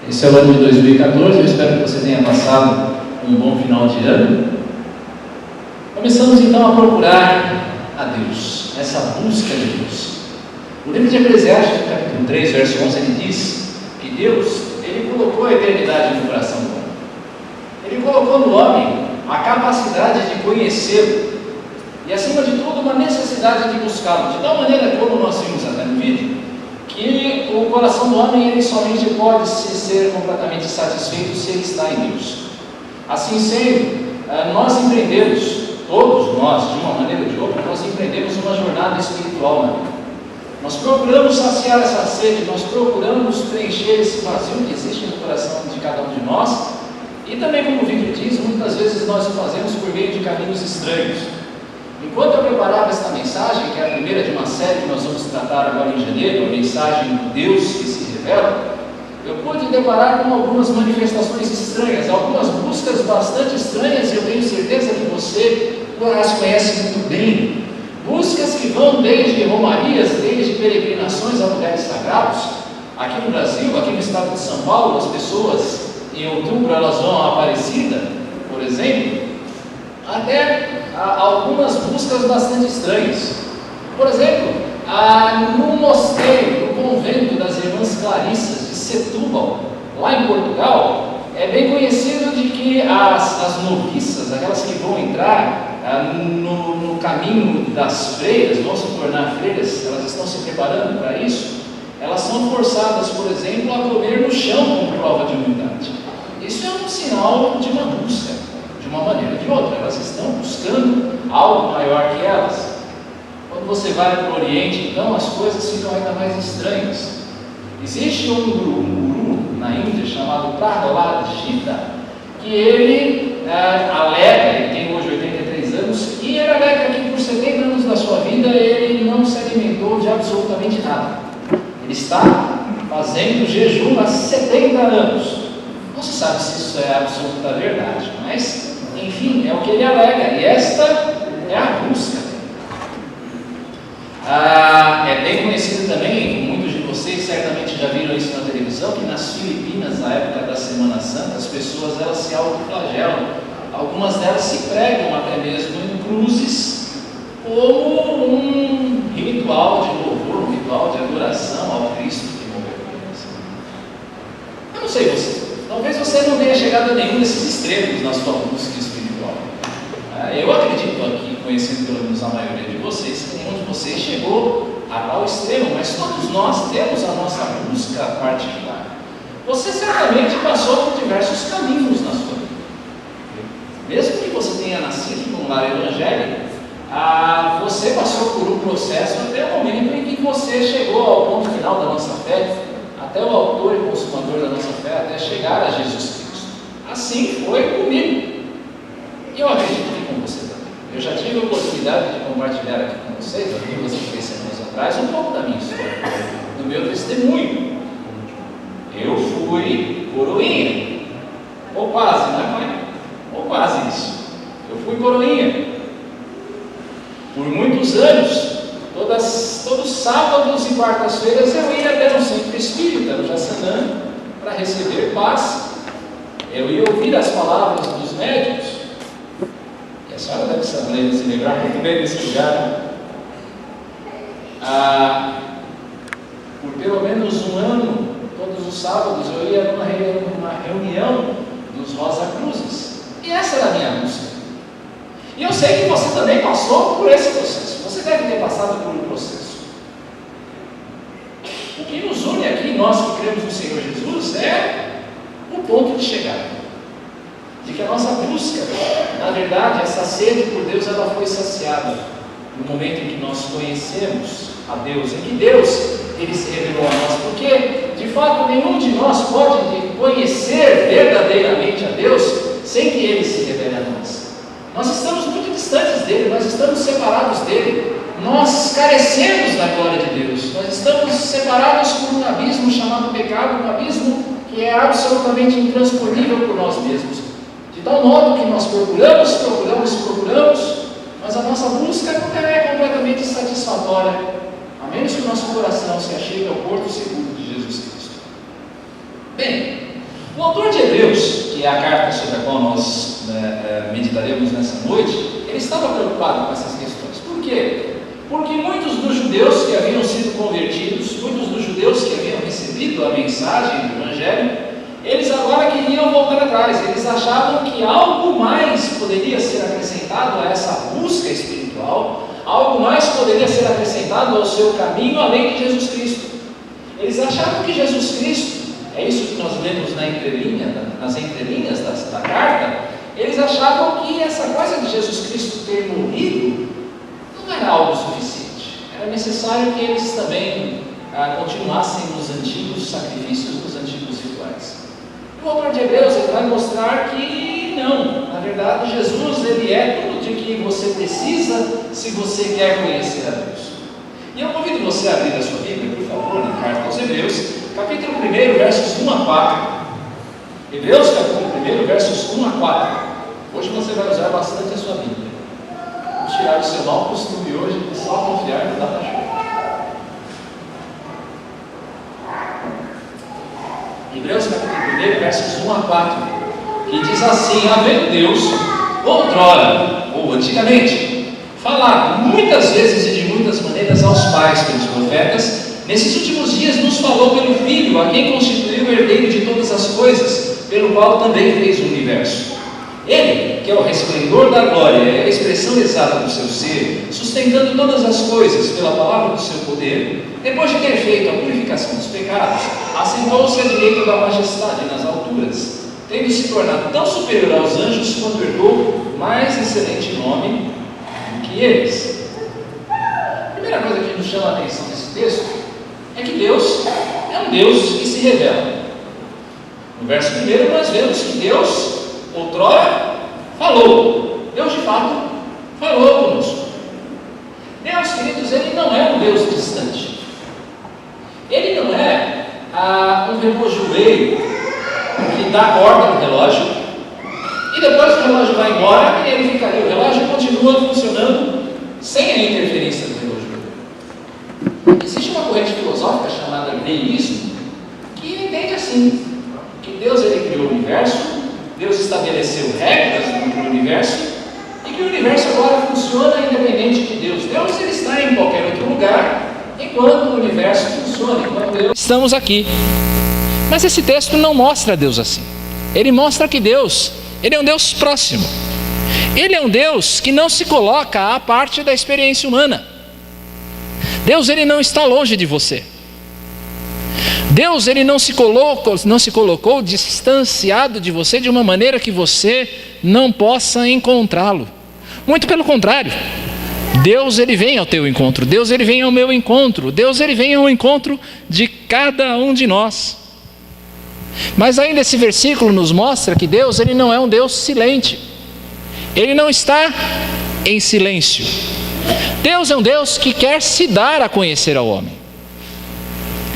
Esse é o ano de 2014, eu espero que você tenha passado um bom final de ano. Começamos então a procurar a Deus, essa busca de Deus. O livro de Eclesiastes, capítulo 3, verso 11, ele diz que Deus, ele colocou a eternidade no coração do homem. Ele colocou no homem a capacidade de conhecê-lo e, acima de tudo, uma necessidade de buscá-lo, de tal maneira, como nós vimos até no vídeo, que o coração do homem ele somente pode ser completamente satisfeito se ele está em Deus. Assim sendo, nós empreendemos, todos nós, de uma maneira ou de outra, nós empreendemos uma jornada espiritual na vida. Nós procuramos saciar essa sede, nós procuramos preencher esse vazio que existe no coração de cada um de nós, e também, como o vídeo diz, muitas vezes nós o fazemos por meio de caminhos estranhos. Enquanto eu preparava esta mensagem, que é a primeira de uma série que nós vamos tratar agora em janeiro, a mensagem do Deus que se revela, eu pude deparar com algumas manifestações estranhas, algumas buscas bastante estranhas, e eu tenho certeza que você as conhece muito bem. Buscas que vão desde romarias, desde peregrinações a lugares sagrados. Aqui no Brasil, aqui no estado de São Paulo, as pessoas, em outubro, elas vão à Aparecida, por exemplo, até algumas buscas bastante estranhas. Por exemplo, no mosteiro, no convento das Irmãs Clarissas de Setúbal, lá em Portugal, é bem conhecido de que as noviças, aquelas que vão entrar no caminho das freiras, vão se tornar freiras, elas estão se preparando para isso, elas são forçadas, por exemplo, a comer no chão como prova de humildade. Isso é um sinal de uma busca, de uma maneira ou de outra. Elas estão buscando algo maior que elas. Quando você vai para o Oriente, então, as coisas ficam ainda mais estranhas. Existe um guru na Índia chamado Prahlad Gita, que ele alega, ele tem hoje 83 anos, e ele alega que por 70 anos da sua vida ele não se alimentou de absolutamente nada. Ele está fazendo jejum há 70 anos. Não se sabe se isso é absoluta verdade, mas, enfim, é o que ele alega, e esta é a busca. É bem conhecido também, muitos de vocês certamente já viram isso na televisão, que nas Filipinas, na época da Semana Santa, as pessoas elas se autoflagelam. Algumas delas se pregam até mesmo em cruzes, como um ritual de louvor, um ritual de adoração ao Cristo que morreu por eles. Eu não sei você. Talvez você não tenha chegado a nenhum desses extremos na sua busca espiritual. Eu acredito aqui, conhecendo pelo menos a maioria de vocês, que nenhum de vocês chegou a tal extremo, mas todos nós temos a nossa busca particular. Você certamente passou por diversos caminhos na sua vida. Mesmo que você tenha nascido num lar evangélico, você passou por um processo até o momento em que você chegou ao ponto final da nossa fé, até o autor e consumador da nossa fé, até chegar a Jesus Cristo. Assim foi comigo. E eu acredito que com você também. Eu já tive a oportunidade de compartilhar aqui com vocês, há 2 ou 3 semanas atrás, um pouco da minha história, do meu testemunho. Eu fui coroinha. Ou quase, não é, mãe? Ou quase isso. Eu fui coroinha. Por muitos anos, todos sábados e quartas-feiras eu ia até no centro espírita, no Jaçanã, para receber paz. Eu ia ouvir as palavras dos médicos, e a senhora deve se lembrar muito bem desse lugar. Por pelo menos um ano, todos os sábados, eu ia numa reunião dos Rosa Cruzes, e essa era a minha busca. E eu sei que você também passou por esse processo. Você deve ter passado por um processo. O que nos une aqui, nós que cremos no Senhor Jesus, é o ponto de chegada. De que a nossa busca, na verdade, essa sede por Deus, ela foi saciada no momento em que nós conhecemos a Deus, em que Deus, Ele se revelou a nós. Porque, de fato, nenhum de nós pode conhecer verdadeiramente a Deus sem que Ele se revele a nós. Nós estamos muito distantes dele, nós estamos separados dele, nós carecemos da glória de Deus, nós estamos separados por um abismo chamado pecado, um abismo que é absolutamente intransponível por nós mesmos, de tal modo que nós procuramos, mas a nossa busca nunca é completamente satisfatória, a menos que o nosso coração se achegue ao porto seguro de Jesus Cristo. Bem, O autor de Hebreus, que é a carta sobre a qual nós meditaremos nessa noite, ele estava preocupado com essas questões. Por quê? Porque muitos dos judeus que haviam sido convertidos, muitos dos judeus que haviam recebido a mensagem do Evangelho, eles agora queriam voltar atrás. Eles achavam que algo mais poderia ser acrescentado a essa busca espiritual, algo mais poderia ser acrescentado ao seu caminho além de Jesus Cristo. Eles achavam que Jesus Cristo, é isso que nós lemos nas entrelinhas da carta, eles achavam que essa coisa de Jesus Cristo ter morrido não era algo suficiente. Era necessário que eles também continuassem nos antigos sacrifícios, nos antigos rituais. O autor de Hebreus ele vai mostrar que não, na verdade Jesus ele é tudo de que você precisa se você quer conhecer a Deus. E eu convido você a abrir a sua Bíblia, por favor, na carta aos Hebreus, capítulo 1, versos 1 a 4. Hebreus, capítulo 1, versos 1 a 4. Hoje você vai usar bastante a sua Bíblia. Vamos tirar o seu mau costume hoje de só confiar no data-show. Hebreus, capítulo 1, versos 1 a 4, que diz assim: havendo Deus, outrora, ou antigamente, falado muitas vezes e de muitas maneiras aos pais pelos profetas, nesses últimos dias nos falou pelo Filho, a quem constituiu o herdeiro de todas as coisas, pelo qual também fez o universo. Ele, que é o resplendor da glória, é a expressão exata do seu ser, sustentando todas as coisas pela palavra do seu poder, depois de ter feito a purificação dos pecados, assentou-se à direita da majestade nas alturas, tendo se tornado tão superior aos anjos quanto herdou mais excelente nome do que eles. A primeira coisa que nos chama a atenção nesse texto é que Deus é um Deus que se revela. No verso 1 nós vemos que Deus outrora falou. Deus de fato falou conosco. Deus, queridos, ele não é um Deus distante. Ele não é um relojoeiro que dá corda no relógio e depois o relógio vai embora e ele fica ali. O relógio continua funcionando sem a interferência do relojoeiro. Existe uma corrente filosófica chamada deísmo que entende assim, que Deus ele criou o universo, Deus estabeleceu regras no universo e que o universo agora funciona independente de Deus. Deus ele está em qualquer outro lugar enquanto o universo funciona, enquanto Deus... Estamos aqui. Mas esse texto não mostra Deus assim. Ele mostra que Deus, ele é um Deus próximo. Ele é um Deus que não se coloca à parte da experiência humana. Deus ele não está longe de você. Deus ele não se colocou distanciado de você de uma maneira que você não possa encontrá-lo. Muito pelo contrário. Deus ele vem ao teu encontro, Deus ele vem ao meu encontro, Deus ele vem ao encontro de cada um de nós. Mas ainda esse versículo nos mostra que Deus ele não é um Deus silente. Ele não está em silêncio. Deus é um Deus que quer se dar a conhecer ao homem.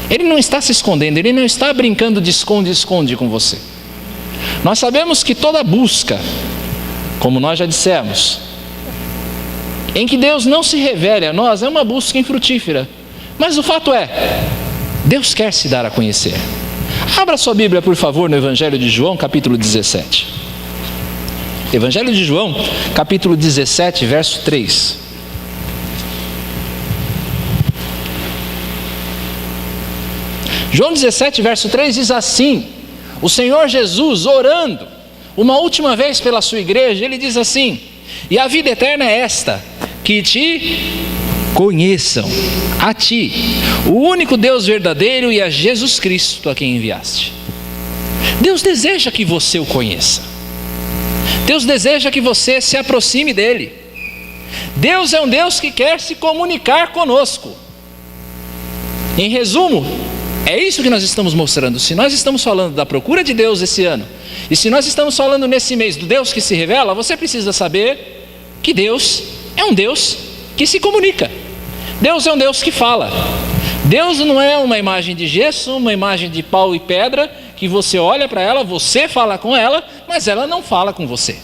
Ele não está se escondendo, ele não está brincando de esconde-esconde com você. Nós sabemos que toda busca, como nós já dissemos, em que Deus não se revele a nós, é uma busca infrutífera. Mas o fato é, Deus quer se dar a conhecer. Abra sua Bíblia, por favor, no Evangelho de João, capítulo 17. Evangelho de João, capítulo 17, verso 3. João 17, verso 3 diz assim: o Senhor Jesus orando uma última vez pela sua igreja, ele diz assim: e a vida eterna é esta, que te conheçam, a ti, o único Deus verdadeiro, e a Jesus Cristo a quem enviaste. Deus deseja que você o conheça. Deus deseja que você se aproxime dele. Deus é um Deus que quer se comunicar conosco. Em resumo, é isso que nós estamos mostrando. Se nós estamos falando da procura de Deus esse ano, e se nós estamos falando nesse mês do Deus que se revela, você precisa saber que Deus é um Deus que se comunica. Deus é um Deus que fala. Deus não é uma imagem de gesso, uma imagem de pau e pedra, que você olha para ela, você fala com ela, mas ela não fala com você.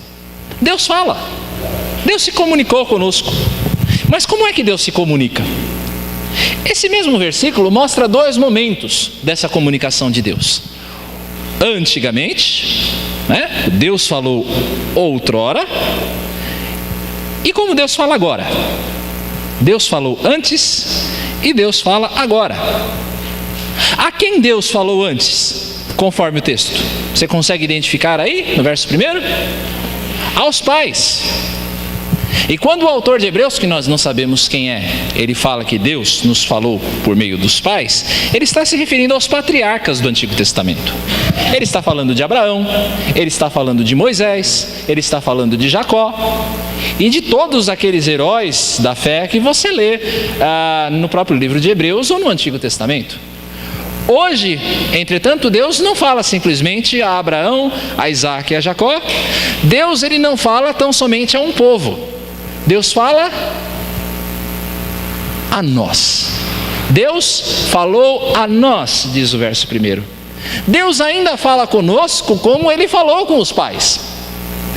Deus fala. Deus se comunicou conosco. Mas como é que Deus se comunica? Esse mesmo versículo mostra dois momentos dessa comunicação de Deus. antigamente, né? Deus falou outrora, e como Deus fala agora. Deus falou antes e Deus fala agora. A quem Deus falou antes, conforme o texto? Você consegue identificar aí, no verso 1? Aos pais. E quando o autor de Hebreus, que nós não sabemos quem é, ele fala que Deus nos falou por meio dos pais, ele está se referindo aos patriarcas do Antigo Testamento. Ele está falando de Abraão, ele está falando de Moisés, ele está falando de Jacó e de todos aqueles heróis da fé que você lê no próprio livro de Hebreus ou no Antigo Testamento. Hoje, entretanto, Deus não fala simplesmente a Abraão, a Isaac e a Jacó. Deus, ele não fala tão somente a um povo. Deus fala a nós. Deus falou a nós, diz o verso 1. Deus ainda fala conosco como ele falou com os pais.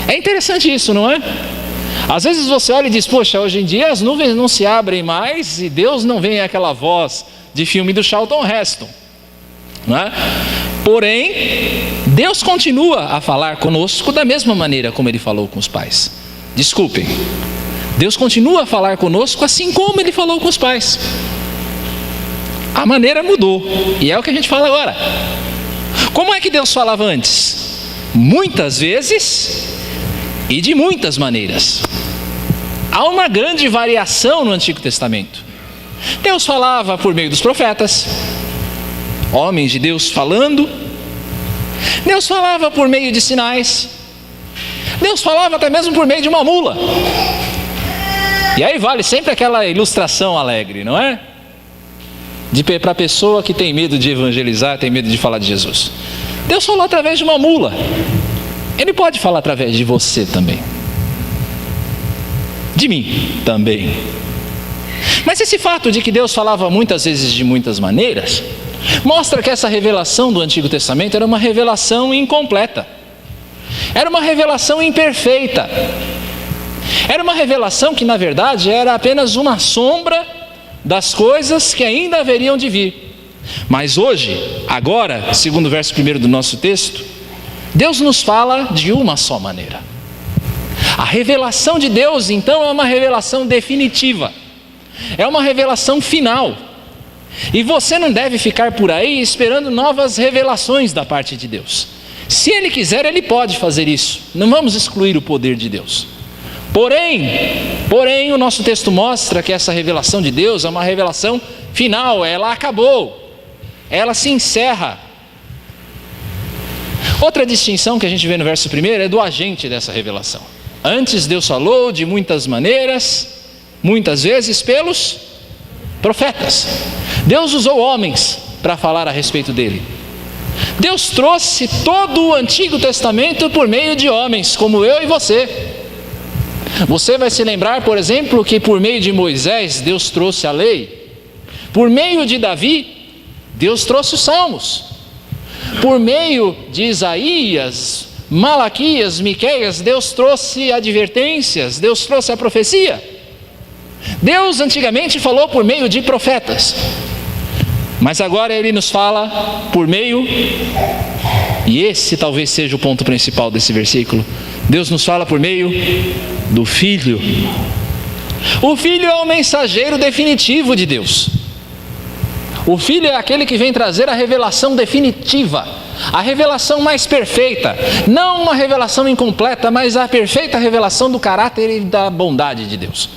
É interessante isso, não é? Às vezes você olha e diz, poxa, hoje em dia as nuvens não se abrem mais e Deus não vem aquela voz de filme do Charlton Heston, não é? Porém, Deus continua a falar conosco da mesma maneira como ele falou com os pais. Desculpem, Deus continua a falar conosco assim como ele falou com os pais. A maneira mudou, e é o que a gente fala agora. Como é que Deus falava antes? Muitas vezes e de muitas maneiras. Há uma grande variação no Antigo Testamento. Deus falava por meio dos profetas, homens de Deus falando. Deus falava por meio de sinais. Deus falava até mesmo por meio de uma mula. E aí vale sempre aquela ilustração alegre, não é? Para a pessoa que tem medo de evangelizar, tem medo de falar de Jesus. Deus falou através de uma mula. Ele pode falar através de você também. De mim também. Mas esse fato de que Deus falava muitas vezes de muitas maneiras, mostra que essa revelação do Antigo Testamento era uma revelação incompleta. Era uma revelação imperfeita. Era uma revelação que, na verdade, era apenas uma sombra das coisas que ainda haveriam de vir. Mas hoje, agora, segundo o verso 1 do nosso texto, Deus nos fala de uma só maneira. A revelação de Deus, então, é uma revelação definitiva. É uma revelação final. E você não deve ficar por aí esperando novas revelações da parte de Deus. Se Ele quiser, Ele pode fazer isso. Não vamos excluir o poder de Deus. Porém, o nosso texto mostra que essa revelação de Deus é uma revelação final, ela acabou, ela se encerra. Outra distinção que a gente vê no verso 1 é do agente dessa revelação. Antes Deus falou de muitas maneiras, muitas vezes pelos profetas. Deus usou homens para falar a respeito dele. Deus trouxe todo o Antigo Testamento por meio de homens, como eu e você. Você vai se lembrar, por exemplo, que por meio de Moisés, Deus trouxe a lei. Por meio de Davi, Deus trouxe os salmos. Por meio de Isaías, Malaquias, Miqueias, Deus trouxe advertências, Deus trouxe a profecia. Deus antigamente falou por meio de profetas. Mas agora Ele nos fala por meio, e esse talvez seja o ponto principal desse versículo, Deus nos fala por meio do Filho. O Filho é o mensageiro definitivo de Deus. O Filho é aquele que vem trazer a revelação definitiva, a revelação mais perfeita, não uma revelação incompleta, mas a perfeita revelação do caráter e da bondade de Deus.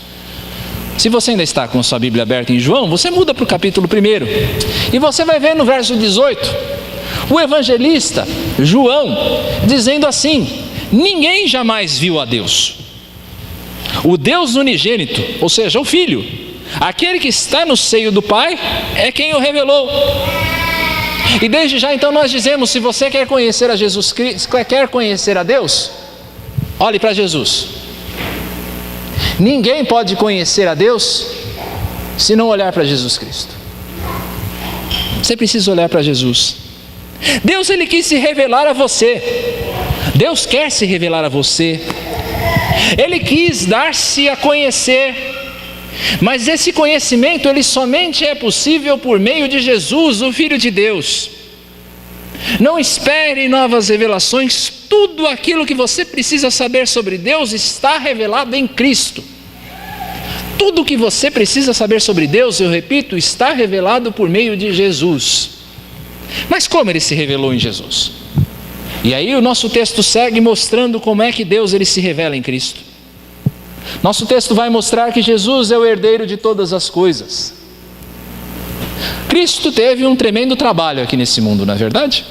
Se você ainda está com a sua Bíblia aberta em João, você muda para o capítulo 1 e você vai ver no verso 18 o evangelista João dizendo assim: ninguém jamais viu a Deus. O Deus unigênito, ou seja, o Filho, aquele que está no seio do Pai, é quem o revelou. E desde já então nós dizemos, se você quer conhecer a Jesus Cristo, quer conhecer a Deus, olhe para Jesus. Ninguém pode conhecer a Deus se não olhar para Jesus Cristo. Você precisa olhar para Jesus. Deus, Ele quis se revelar a você. Deus quer se revelar a você. Ele quis dar-se a conhecer. Mas esse conhecimento, ele somente é possível por meio de Jesus, o Filho de Deus. Não espere novas revelações. Tudo aquilo que você precisa saber sobre Deus está revelado em Cristo. Tudo que você precisa saber sobre Deus, eu repito, está revelado por meio de Jesus. Mas como ele se revelou em Jesus? E aí o nosso texto segue mostrando como é que Deus ele se revela em Cristo. Nosso texto vai mostrar que Jesus é o herdeiro de todas as coisas. Cristo teve um tremendo trabalho aqui nesse mundo, não é verdade?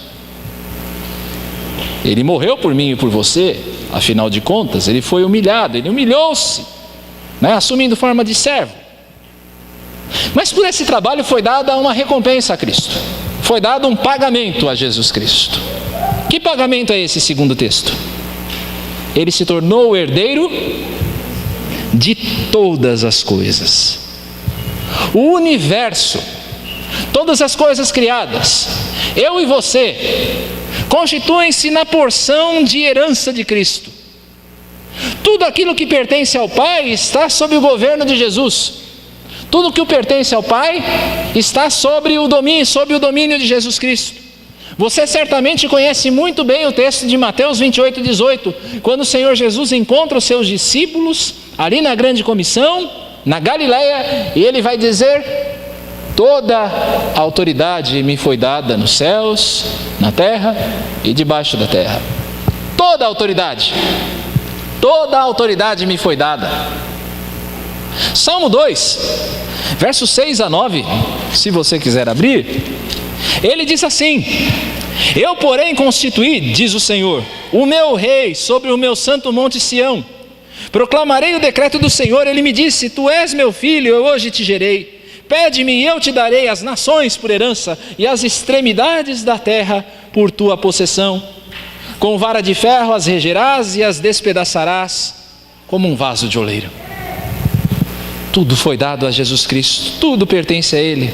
Ele morreu por mim e por você, afinal de contas, ele foi humilhado, ele humilhou-se, assumindo forma de servo. Mas por esse trabalho foi dada uma recompensa a Cristo, foi dado um pagamento a Jesus Cristo. Que pagamento é esse, segundo o texto? Ele se tornou o herdeiro de todas as coisas. O universo, todas as coisas criadas, eu e você, constituem-se na porção de herança de Cristo. Tudo aquilo que pertence ao Pai está sob o governo de Jesus. Tudo que pertence ao Pai está sob o domínio de Jesus Cristo. Você certamente conhece muito bem o texto de Mateus 28:18, quando o Senhor Jesus encontra os seus discípulos ali na grande comissão, na Galileia, e ele vai dizer: toda a autoridade me foi dada nos céus, na terra e debaixo da terra. Toda a autoridade me foi dada. Salmo 2, versos 6 a 9, se você quiser abrir, ele diz assim: eu, porém, constituí, diz o Senhor, o meu rei sobre o meu santo monte Sião. Proclamarei o decreto do Senhor. Ele me disse: tu és meu filho, eu hoje te gerei. Pede-me e eu te darei as nações por herança e as extremidades da terra por tua possessão. Com vara de ferro as regerás e as despedaçarás como um vaso de oleiro. Tudo foi dado a Jesus Cristo, tudo pertence a Ele.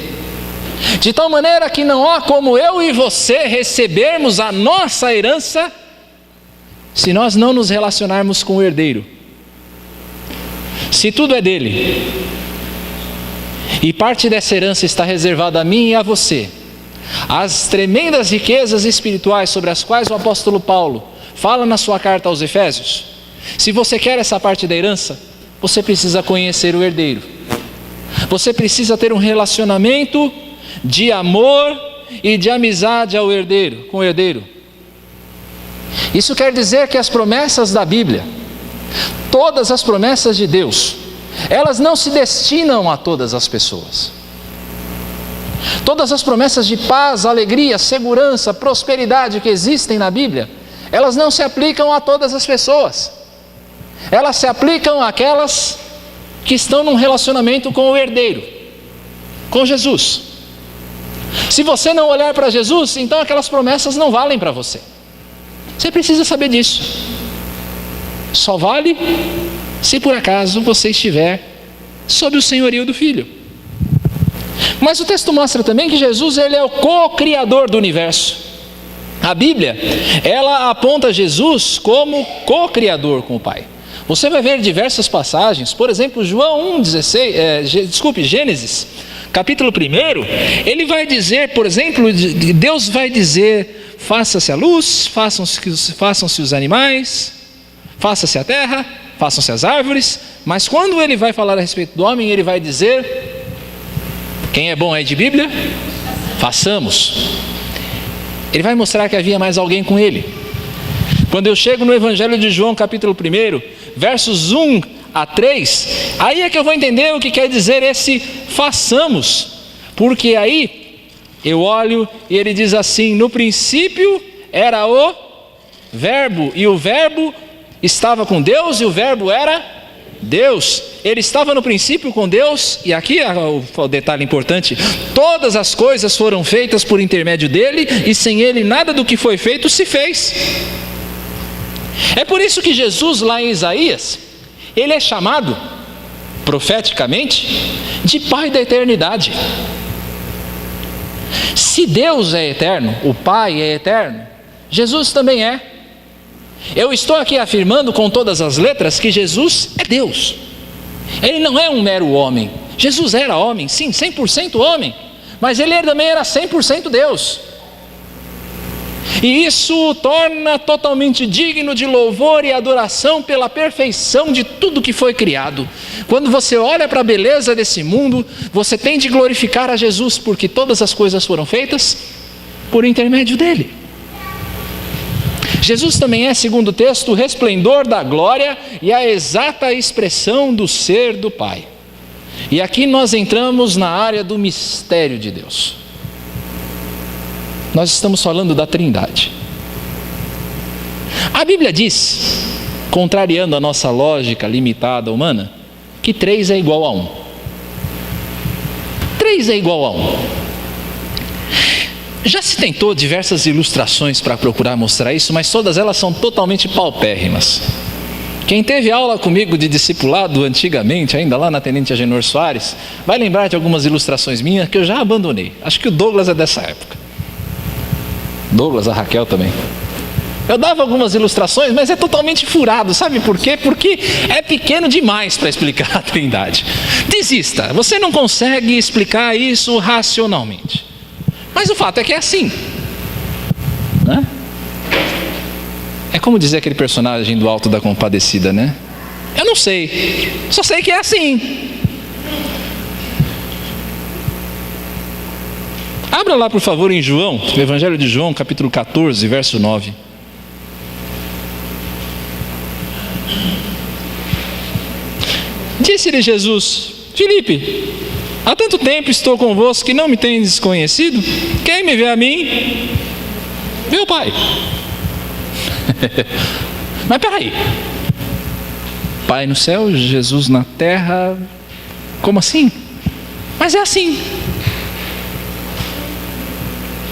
De tal maneira que não há como eu e você recebermos a nossa herança se nós não nos relacionarmos com o herdeiro. Se tudo é dele e parte dessa herança está reservada a mim e a você, as tremendas riquezas espirituais sobre as quais o apóstolo Paulo fala na sua carta aos Efésios, se você quer essa parte da herança, você precisa conhecer o herdeiro. Você precisa ter um relacionamento de amor e de amizade com o herdeiro. Isso quer dizer que as promessas da Bíblia, todas as promessas de Deus, elas não se destinam a todas as pessoas. Todas as promessas de paz, alegria, segurança, prosperidade que existem na Bíblia, elas não se aplicam a todas as pessoas. Elas se aplicam àquelas que estão num relacionamento com o herdeiro, com Jesus. Se você não olhar para Jesus, então aquelas promessas não valem para você. Você precisa saber disso. Só vale se por acaso você estiver sob o senhorio do Filho. Mas o texto mostra também que Jesus ele é o co-criador do universo. A Bíblia, ela aponta Jesus como co-criador com o Pai. Você vai ver diversas passagens, por exemplo, Gênesis, capítulo 1, ele vai dizer, por exemplo, Deus vai dizer: faça-se a luz, façam-se os animais, faça-se a terra, façam-se as árvores. Mas quando ele vai falar a respeito do homem, ele vai dizer: quem é bom aí de Bíblia? Façamos. Ele vai mostrar que havia mais alguém com ele. Quando eu chego no Evangelho de João, capítulo 1, versos 1 a 3, aí é que eu vou entender o que quer dizer esse façamos. Porque aí eu olho e ele diz assim: no princípio era o Verbo, e o Verbo estava com Deus, e o Verbo era Deus. Ele estava no princípio com Deus, e aqui é o detalhe importante: todas as coisas foram feitas por intermédio dele, e sem ele nada do que foi feito se fez. É por isso que Jesus, lá em Isaías, ele é chamado profeticamente de Pai da eternidade. Se Deus é eterno, o Pai é eterno, Jesus também é. Eu estou aqui afirmando com todas as letras que Jesus é Deus. Ele não é um mero homem. Jesus era homem, sim, 100% homem, mas ele também era 100% Deus. E isso o torna totalmente digno de louvor e adoração pela perfeição de tudo que foi criado. Quando você olha para a beleza desse mundo, você tem de glorificar a Jesus, porque todas as coisas foram feitas por intermédio dele. Jesus também é, segundo o texto, o resplendor da glória e a exata expressão do ser do Pai. E aqui nós entramos na área do mistério de Deus. Nós estamos falando da Trindade. A Bíblia diz, contrariando a nossa lógica limitada humana, que 3 é igual a 1. 3 é igual a 1. Já se tentou diversas ilustrações para procurar mostrar isso, mas todas elas são totalmente paupérrimas. Quem teve aula comigo de discipulado antigamente, ainda lá na Tenente Agenor Soares, vai lembrar de algumas ilustrações minhas que eu já abandonei. Acho que o Douglas é dessa época. Douglas, a Raquel também. Eu dava algumas ilustrações, mas é totalmente furado. Sabe por quê? Porque é pequeno demais para explicar a Trindade. Desista, você não consegue explicar isso racionalmente. Mas o fato é que é assim, né? É como dizer aquele personagem do Alto da Compadecida, né? Eu não sei, só sei que é assim. Abra lá, por favor, em João, no Evangelho de João, capítulo 14, verso 9. Disse-lhe Jesus: Filipe, há tanto tempo estou convosco que não me tendes conhecido? Quem me vê a mim, vê o Pai. Mas peraí, Pai no céu, Jesus na terra, como assim? Mas é assim.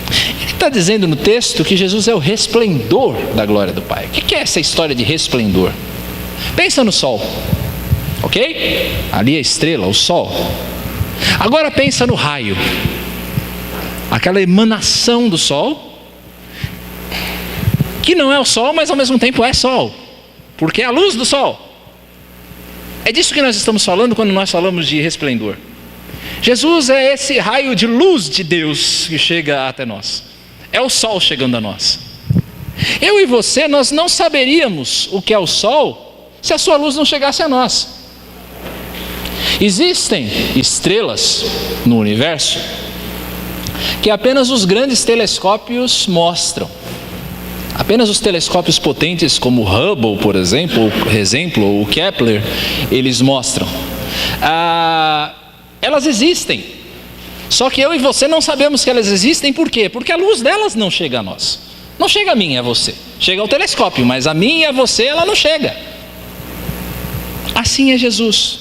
Ele está dizendo no texto que Jesus é o resplendor da glória do Pai. O que é essa história de resplendor? Pensa no sol, ok? Ali é a estrela, o sol. Agora pensa no raio, aquela emanação do sol, que não é o sol, mas ao mesmo tempo é sol, porque é a luz do sol. É disso que nós estamos falando quando nós falamos de resplendor. Jesus é esse raio de luz de Deus que chega até nós. É o sol chegando a nós. Eu e você, nós não saberíamos o que é o sol se a sua luz não chegasse a nós. Existem estrelas no universo que apenas os grandes telescópios mostram. Apenas os telescópios potentes como o Hubble, por exemplo, ou o Kepler, eles mostram. Elas existem, só que eu e você não sabemos que elas existem. Por quê? Porque a luz delas não chega a nós. Não chega a mim e a você. Chega ao telescópio, mas a mim e a você ela não chega. Assim é Jesus.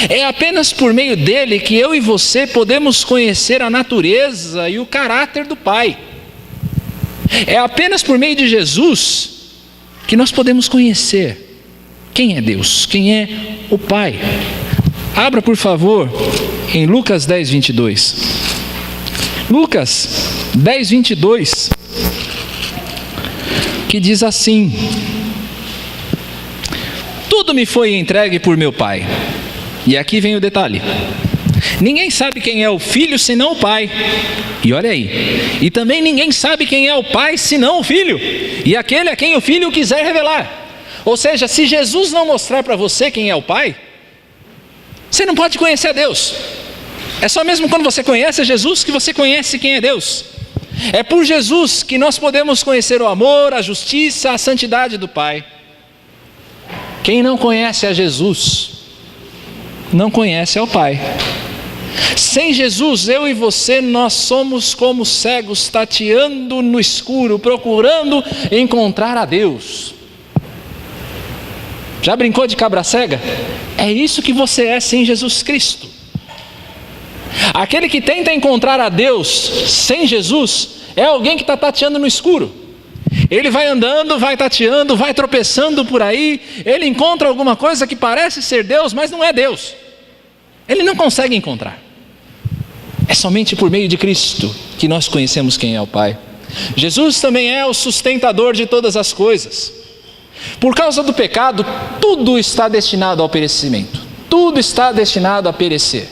É apenas por meio dele que eu e você podemos conhecer a natureza e o caráter do Pai. É apenas por meio de Jesus que nós podemos conhecer quem é Deus, quem é o Pai. Abra, por favor, em Lucas 10, 22. Lucas 10, 22, que diz assim: tudo me foi entregue por meu Pai. E aqui vem o detalhe: ninguém sabe quem é o Filho senão o Pai. E olha aí, e também ninguém sabe quem é o Pai senão o Filho, e aquele a quem o Filho quiser revelar. Ou seja, se Jesus não mostrar para você quem é o Pai, você não pode conhecer a Deus. É só mesmo quando você conhece a Jesus que você conhece quem é Deus. É por Jesus que nós podemos conhecer o amor, a justiça, a santidade do Pai. Quem não conhece a Jesus não conhece ao Pai. Sem Jesus, eu e você, nós somos como cegos tateando no escuro, procurando encontrar a Deus. Já brincou de cabra cega? É isso que você é sem Jesus Cristo. Aquele que tenta encontrar a Deus sem Jesus é alguém que está tateando no escuro. Ele vai andando, vai tateando, vai tropeçando por aí, ele encontra alguma coisa que parece ser Deus, mas não é Deus. Ele não consegue encontrar. É somente por meio de Cristo que nós conhecemos quem é o Pai. Jesus também é o sustentador de todas as coisas. Por causa do pecado, tudo está destinado ao perecimento. Tudo está destinado a perecer.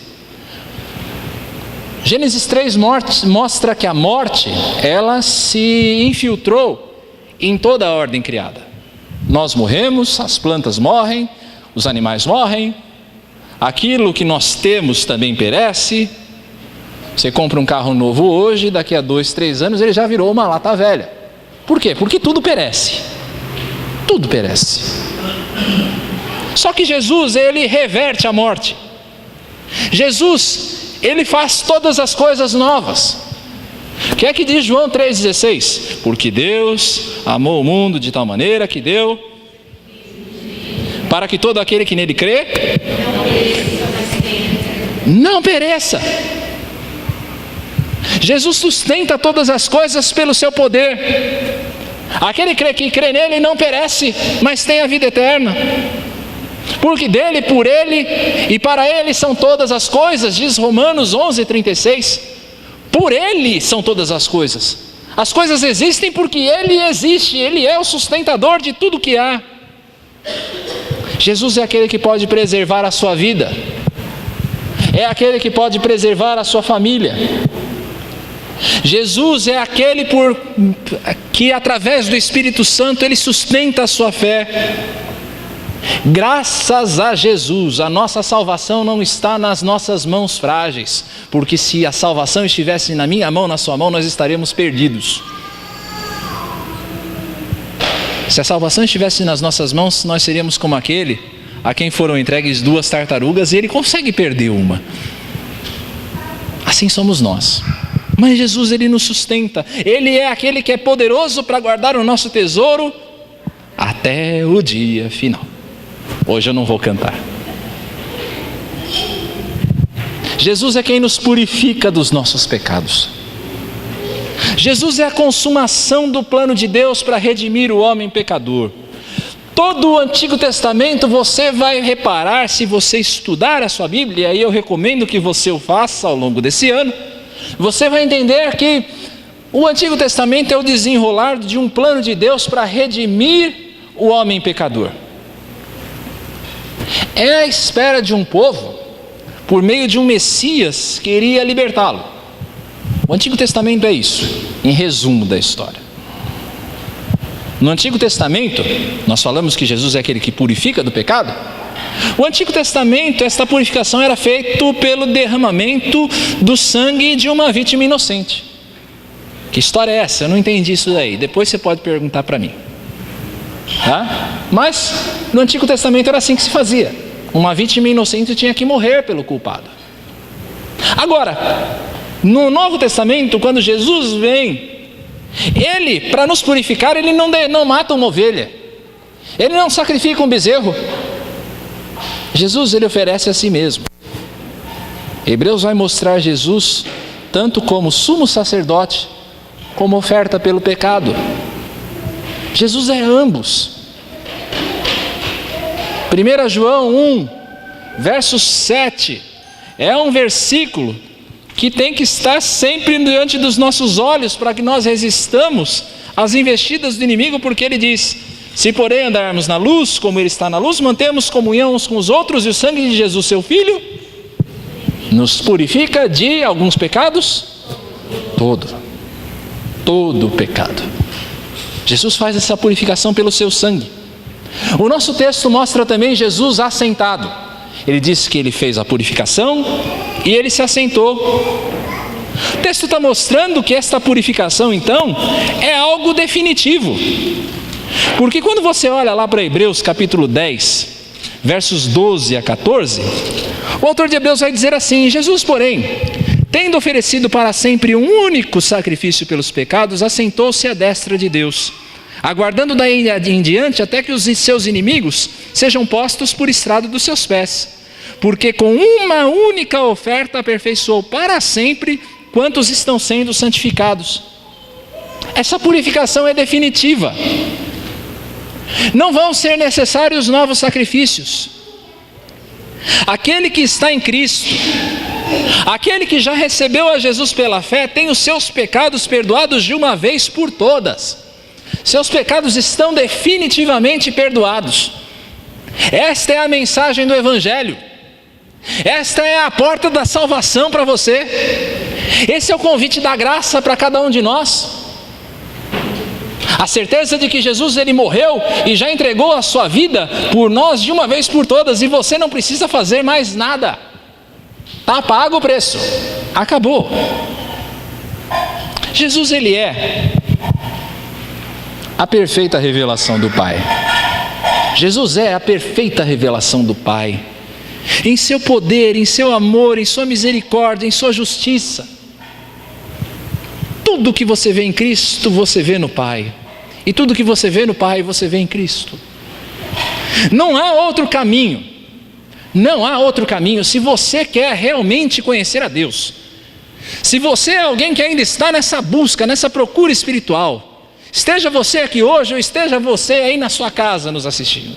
Gênesis 3 mostra que a morte, ela se infiltrou em toda a ordem criada. Nós morremos, as plantas morrem, os animais morrem, aquilo que nós temos também perece. Você compra um carro novo hoje, daqui a 2, 3 anos ele já virou uma lata velha. Por quê? Porque tudo perece. Tudo perece. Só que Jesus, ele reverte a morte. Jesus, ele faz todas as coisas novas. O que é que diz João 3,16? Porque Deus amou o mundo de tal maneira que deu, para que todo aquele que nele crê não pereça. Jesus sustenta todas as coisas pelo seu poder. Aquele que crê nele não perece, mas tem a vida eterna. Porque dele, por ele e para ele são todas as coisas, diz Romanos 11:36. Por ele são todas as coisas. As coisas existem porque ele existe, ele é o sustentador de tudo que há. Jesus é aquele que pode preservar a sua vida, é aquele que pode preservar a sua família. Jesus é aquele que através do Espírito Santo ele sustenta a sua fé. Graças a Jesus, a nossa salvação não está nas nossas mãos frágeis, porque se a salvação estivesse na minha mão, na sua mão, nós estaríamos perdidos. Se a salvação estivesse nas nossas mãos, nós seríamos como aquele a quem foram entregues 2 tartarugas e ele consegue perder uma. Assim somos nós. Mas Jesus, ele nos sustenta. Ele é aquele que é poderoso para guardar o nosso tesouro até o dia final. Hoje eu não vou cantar. Jesus é quem nos purifica dos nossos pecados. Jesus é a consumação do plano de Deus para redimir o homem pecador. Todo o Antigo Testamento você vai reparar, se você estudar a sua Bíblia, e eu recomendo que você o faça ao longo desse ano, você vai entender que o Antigo Testamento é o desenrolar de um plano de Deus para redimir o homem pecador. É a espera de um povo por meio de um Messias que iria libertá-lo. O Antigo Testamento é isso, em resumo da história. No Antigo Testamento, nós falamos que Jesus é aquele que purifica do pecado. O Antigo Testamento, esta purificação era feita pelo derramamento do sangue de uma vítima inocente. Que história é essa? Eu não entendi isso daí. Depois você pode perguntar para mim. Mas no Antigo Testamento era assim que se fazia. Uma vítima inocente tinha que morrer pelo culpado. Agora, no Novo Testamento, quando Jesus vem, ele, para nos purificar, ele não mata uma ovelha, ele não sacrifica um bezerro. Jesus, ele oferece a si mesmo. Hebreus vai mostrar Jesus tanto como sumo sacerdote, como oferta pelo pecado. Jesus é ambos. 1 João 1, verso 7, é um versículo que tem que estar sempre diante dos nossos olhos para que nós resistamos às investidas do inimigo, porque ele diz: se porém andarmos na luz, como ele está na luz, mantemos comunhão uns com os outros, e o sangue de Jesus, seu Filho, nos purifica de alguns pecados, todo pecado. Jesus faz essa purificação pelo seu sangue. O nosso texto mostra também Jesus assentado. Ele diz que ele fez a purificação e ele se assentou. O texto está mostrando que esta purificação, então, é algo definitivo. Porque quando você olha lá para Hebreus capítulo 10, versos 12 a 14, o autor de Hebreus vai dizer assim: Jesus, porém, tendo oferecido para sempre um único sacrifício pelos pecados, assentou-se à destra de Deus, aguardando daí em diante até que os seus inimigos sejam postos por estrado dos seus pés. Porque com uma única oferta aperfeiçoou para sempre quantos estão sendo santificados. Essa purificação é definitiva. Não vão ser necessários novos sacrifícios. Aquele que está em Cristo, aquele que já recebeu a Jesus pela fé, tem os seus pecados perdoados de uma vez por todas. Seus pecados estão definitivamente perdoados. Esta é a mensagem do Evangelho. Esta é a porta da salvação para você. Esse é o convite da graça para cada um de nós. A certeza de que Jesus ele morreu e já entregou a sua vida por nós de uma vez por todas, e você não precisa fazer mais nada. Está pago o preço. Acabou. Jesus ele é a perfeita revelação do Pai. Jesus é a perfeita revelação do Pai. Em seu poder, em seu amor, em sua misericórdia, em sua justiça. Tudo que você vê em Cristo, você vê no Pai. E tudo que você vê no Pai, você vê em Cristo. Não há outro caminho. Não há outro caminho se você quer realmente conhecer a Deus. Se você é alguém que ainda está nessa busca, nessa procura espiritual, esteja você aqui hoje ou esteja você aí na sua casa nos assistindo.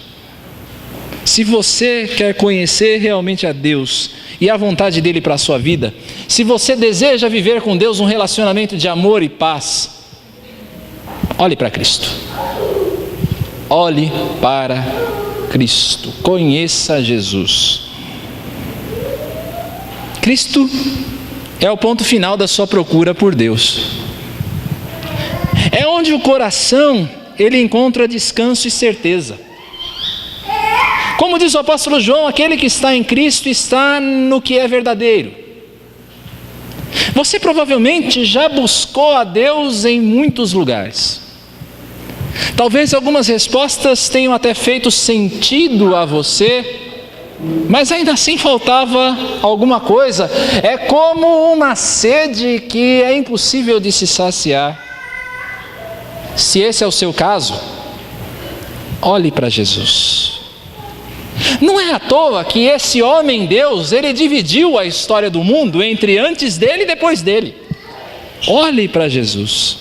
Se você quer conhecer realmente a Deus e a vontade dele para a sua vida, se você deseja viver com Deus um relacionamento de amor e paz, olhe para Cristo. Olhe para Cristo. Conheça Jesus. Cristo é o ponto final da sua procura por Deus. É onde o coração ele encontra descanso e certeza. Como diz o apóstolo João, aquele que está em Cristo está no que é verdadeiro. Você provavelmente já buscou a Deus em muitos lugares. Talvez algumas respostas tenham até feito sentido a você, mas ainda assim faltava alguma coisa. É como uma sede que é impossível de se saciar. Se esse é o seu caso, olhe para Jesus. Não é à toa que esse homem Deus, ele dividiu a história do mundo entre antes dele e depois dele. Olhe para Jesus.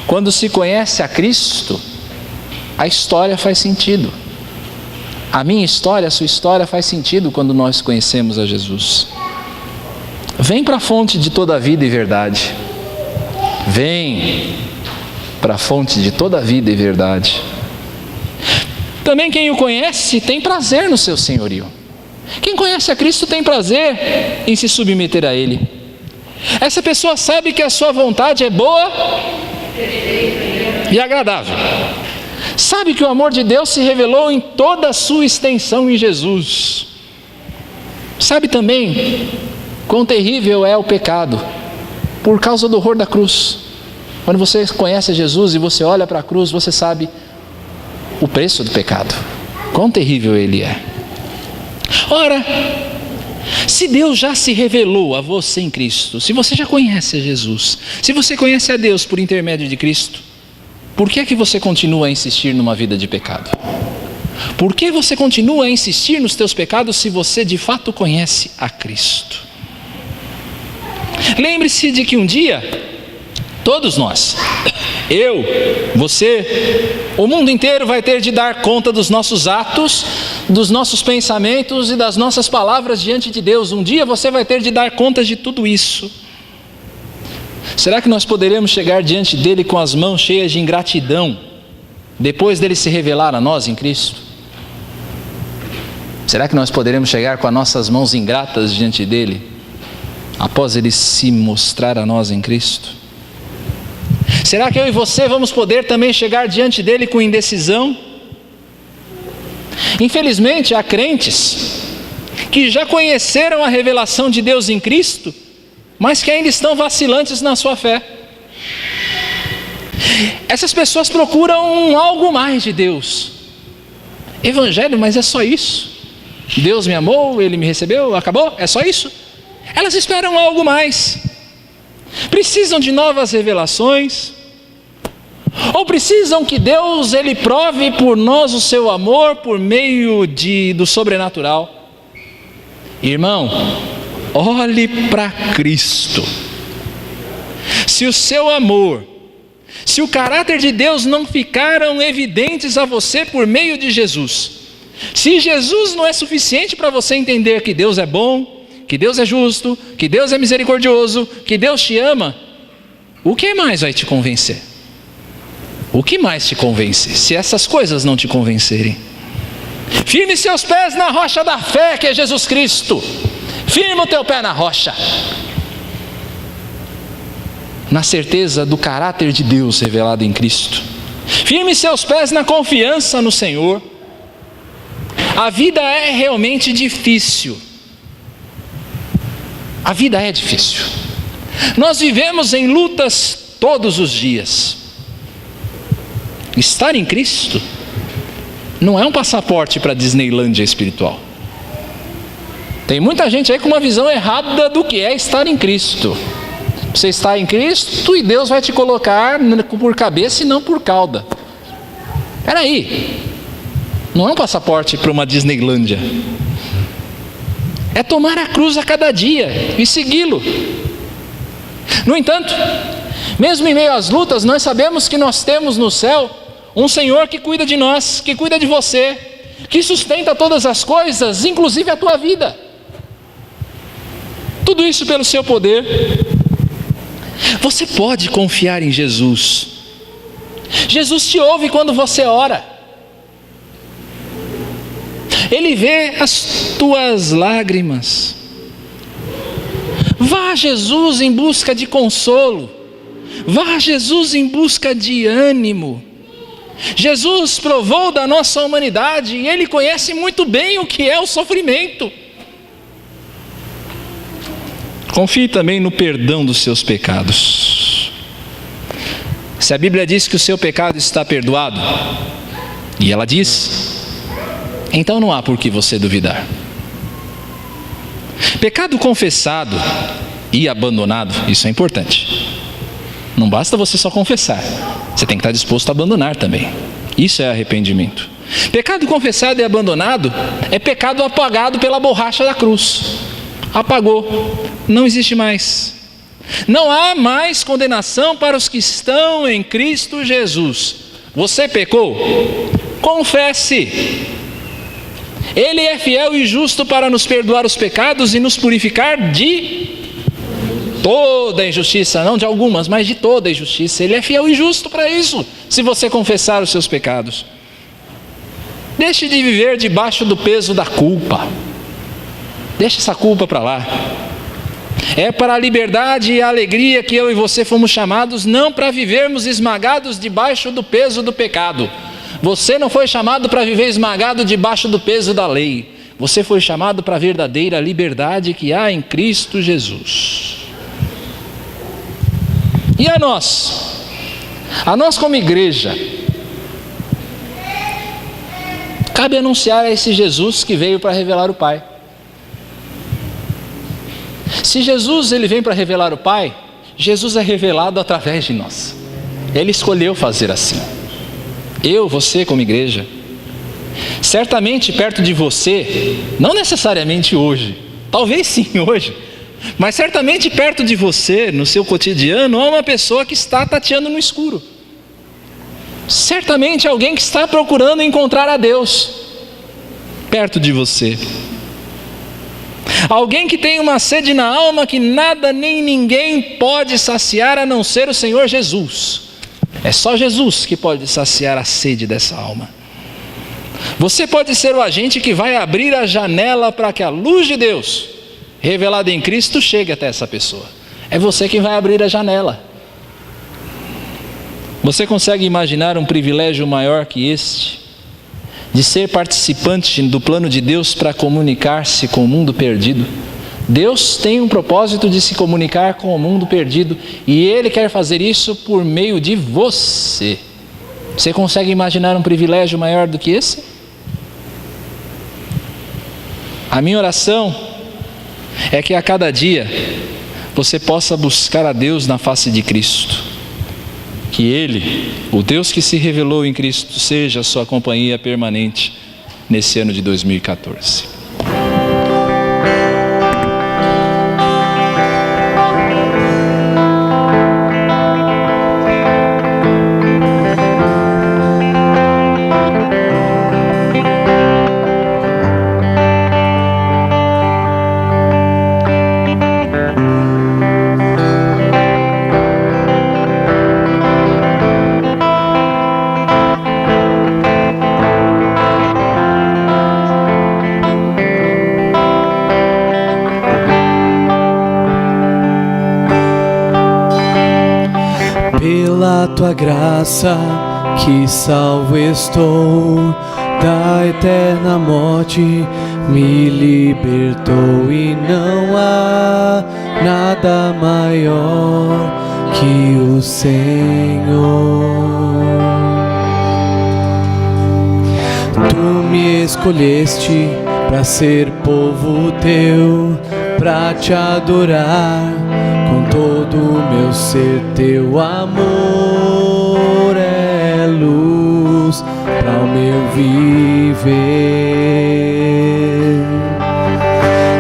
Quando se conhece a Cristo, a história faz sentido. A minha história, a sua história faz sentido quando nós conhecemos a Jesus. Vem para a fonte de toda a vida e verdade. Vem para a fonte de toda a vida e verdade. Também quem o conhece tem prazer no seu senhorio. Quem conhece a Cristo tem prazer em se submeter a Ele. Essa pessoa sabe que a sua vontade é boa e agradável. Sabe que o amor de Deus se revelou em toda a sua extensão em Jesus. Sabe também quão terrível é o pecado por causa do horror da cruz. Quando você conhece Jesus e você olha para a cruz, você sabe o preço do pecado, quão terrível ele é. Ora, se Deus já se revelou a você em Cristo, se você já conhece a Jesus, se você conhece a Deus por intermédio de Cristo, por que é que você continua a insistir numa vida de pecado? Por que você continua a insistir nos teus pecados se você de fato conhece a Cristo? Lembre-se de que um dia todos nós, eu, você, o mundo inteiro vai ter de dar conta dos nossos atos, dos nossos pensamentos e das nossas palavras diante de Deus. Um dia você vai ter de dar conta de tudo isso. Será que nós poderemos chegar diante dele com as mãos cheias de ingratidão, depois dele se revelar a nós em Cristo? Será que nós poderemos chegar com as nossas mãos ingratas diante dele, após ele se mostrar a nós em Cristo? Será que eu e você vamos poder também chegar diante dele com indecisão? Infelizmente, há crentes que já conheceram a revelação de Deus em Cristo, mas que ainda estão vacilantes na sua fé. Essas pessoas procuram algo mais de Deus. Evangelho, mas é só isso? Deus me amou, Ele me recebeu, acabou? É só isso? Elas esperam algo mais. Precisam de novas revelações, ou precisam que Deus ele prove por nós o seu amor por meio do sobrenatural. Irmão, olhe para Cristo. Se o seu amor, se o caráter de Deus não ficaram evidentes a você por meio de Jesus, se Jesus não é suficiente para você entender que Deus é bom, que Deus é justo, que Deus é misericordioso, que Deus te ama, o que mais vai te convencer? O que mais te convence, se essas coisas não te convencerem? Firme seus pés na rocha da fé, que é Jesus Cristo. Firma o teu pé na rocha, na certeza do caráter de Deus revelado em Cristo. Firme seus pés na confiança no Senhor. A vida é realmente difícil. A vida é difícil. Nós vivemos em lutas todos os dias. Estar em Cristo não é um passaporte para a Disneylândia espiritual. Tem muita gente aí com uma visão errada do que é estar em Cristo. Você está em Cristo e Deus vai te colocar por cabeça e não por cauda. Espera aí, não é um passaporte para uma Disneylândia. É tomar a cruz a cada dia e segui-lo. No entanto, mesmo em meio às lutas, nós sabemos que nós temos no céu um Senhor que cuida de nós, que cuida de você, que sustenta todas as coisas, inclusive a tua vida. Tudo isso pelo seu poder. Você pode confiar em Jesus. Jesus te ouve quando você ora. Ele vê as tuas lágrimas. Vá a Jesus em busca de consolo. Vá a Jesus em busca de ânimo. Jesus provou da nossa humanidade e Ele conhece muito bem o que é o sofrimento. Confie também no perdão dos seus pecados. Se a Bíblia diz que o seu pecado está perdoado, e ela diz, então não há por que você duvidar. Pecado confessado e abandonado, isso é importante. Não basta você só confessar, você tem que estar disposto a abandonar também. Isso é arrependimento. Pecado confessado e abandonado é pecado apagado pela borracha da cruz. Apagou, não existe mais. Não há mais condenação para os que estão em Cristo Jesus. Você pecou? Confesse. Ele é fiel e justo para nos perdoar os pecados e nos purificar de toda injustiça, não de algumas, mas de toda injustiça. Ele é fiel e justo para isso, se você confessar os seus pecados. Deixe de viver debaixo do peso da culpa. Deixa essa culpa para lá. É para a liberdade e a alegria que eu e você fomos chamados, não para vivermos esmagados debaixo do peso do pecado. Você não foi chamado para viver esmagado debaixo do peso da lei. Você foi chamado para a verdadeira liberdade que há em Cristo Jesus. E a nós? A nós como igreja, cabe anunciar a esse Jesus que veio para revelar o Pai. Se Jesus ele vem para revelar o Pai, Jesus é revelado através de nós. Ele escolheu fazer assim. Eu, você como igreja, certamente perto de você, não necessariamente hoje, talvez sim hoje, mas certamente perto de você, no seu cotidiano, há uma pessoa que está tateando no escuro. Certamente alguém que está procurando encontrar a Deus perto de você. Alguém que tem uma sede na alma que nada nem ninguém pode saciar a não ser o Senhor Jesus. É só Jesus que pode saciar a sede dessa alma. Você pode ser o agente que vai abrir a janela para que a luz de Deus, revelada em Cristo, chegue até essa pessoa. É você quem vai abrir a janela. Você consegue imaginar um privilégio maior que este? De ser participante do plano de Deus para comunicar-se com o mundo perdido? Deus tem um propósito de se comunicar com o mundo perdido e Ele quer fazer isso por meio de você. Você consegue imaginar um privilégio maior do que esse? A minha oração é que a cada dia você possa buscar a Deus na face de Cristo. Que Ele, o Deus que se revelou em Cristo, seja a sua companhia permanente nesse ano de 2014. Pela tua graça que salvo estou, da eterna morte me libertou, e não há nada maior que o Senhor. Tu me escolheste para ser povo teu, para te adorar com todo o meu ser. Teu amor é luz para o meu viver,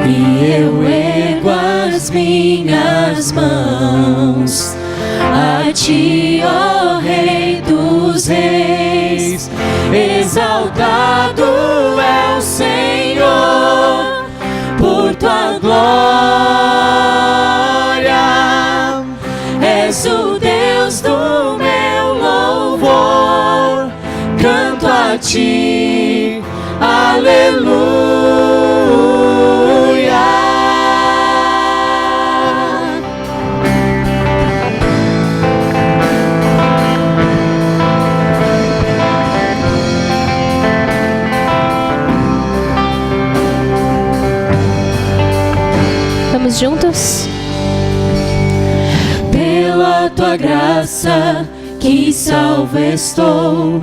e eu ergo as minhas mãos a ti, ó Rei dos Reis. Exaltado é o Senhor por tua glória. És o Deus do meu louvor. Canto a ti, aleluia. Vamos juntos? Pela tua graça que salvo estou,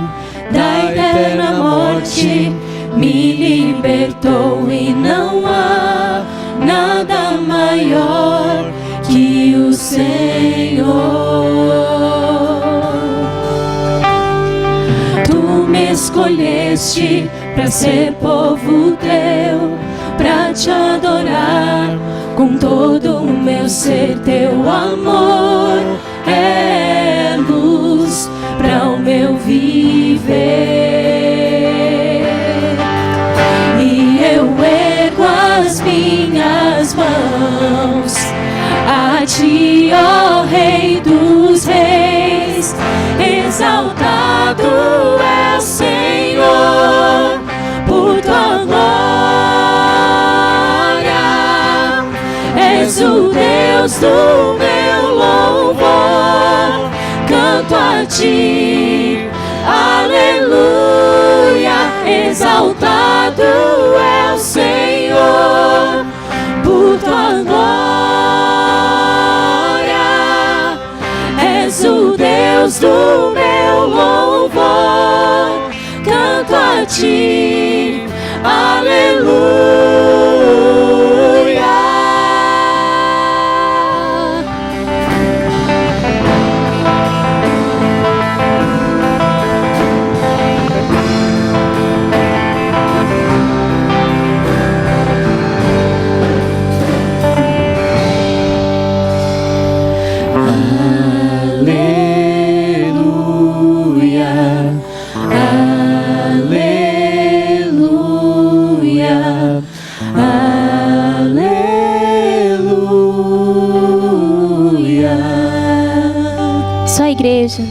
da eterna morte me libertou, e não há nada maior que o Senhor. Tu me escolheste para ser povo teu, para te adorar com todo o meu ser. Teu amor é luz para o meu viver, e eu ergo as minhas mãos a ti, ó Rei dos Reis. Exaltado é o Senhor por tua glória. És o Deus do meu louvor. Canto a ti, aleluia. Exaltado é o Senhor por tua glória. És o Deus do meu louvor. Canto a ti, aleluia. Só a igreja.